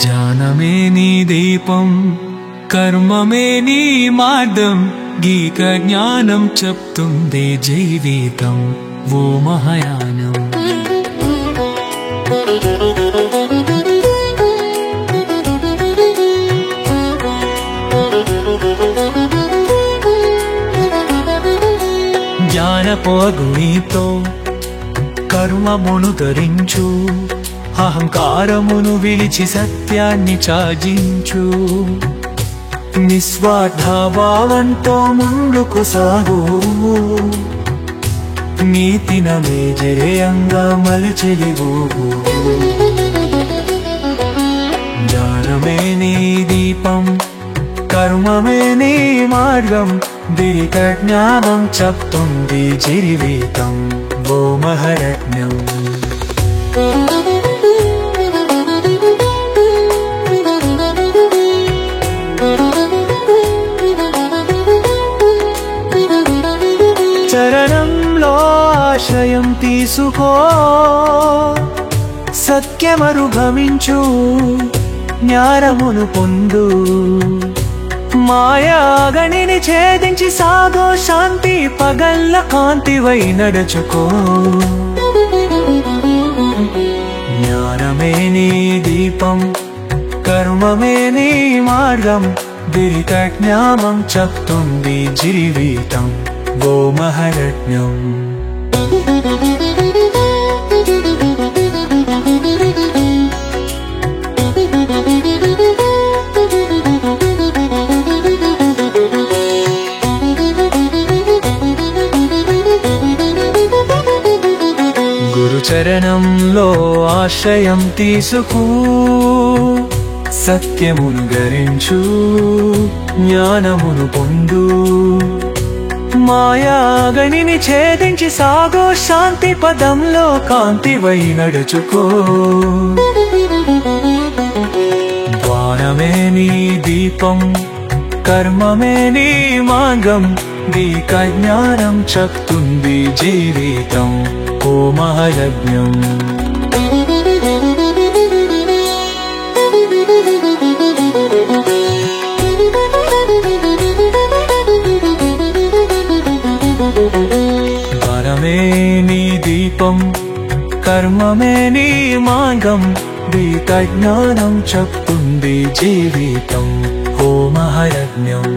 జ్ఞానమే నీ దీపం, కర్మమే నీ మార్గం, గీక జ్ఞానం చెప్తుంది జీవితం ఓ మహాయానం. జ్ఞానపోగునితో కర్మమును ధరించు, అహంకారమును విడిచి సత్యాన్ని చాజించు. నిస్వార్థ భావంతో ముందుకు సాగు, నీతిన మేజరేయంగా మలచెలివు. జ్ఞానమే నీ దీపం, కర్మమే నీ మార్గం, దీక జ్ఞానం చెప్తుంది జీవితం ఓ మహారత్నం. చరణంలో ఆశ్రయం తీసుకో, సత్యమనుభవించు, జ్ఞానమును పొందు. మాయాగణిని ఛేదించి సాగో, శాంతి పగల్ల కాంతివై నడుచుకో. జ్ఞానమే నీ దీపం, కర్మమే నీ మార్గం, దీక జ్ఞానం చెప్తుంది జీవితం ఓ మహారత్నం. గురుచరణంలో ఆశ్రయం తీసుకు, సత్యమును గరించు, జ్ఞానమును పొందు. మాయాగణిని ఛేదించి సాగో, శాంతి పదంలో కాంతివై నడుచుకో. జ్ఞానమే నీ దీపం, కర్మమే నీ మార్గం, దీక జ్ఞానం చెప్తుంది జీవితం ఓ మహాయజ్ఞం. జ్ఞానమే నీ దీపం, కర్మమే నీ మార్గం, దీక జ్ఞానం చెప్తుంది జీవితం ఓ మహాయజ్ఞం.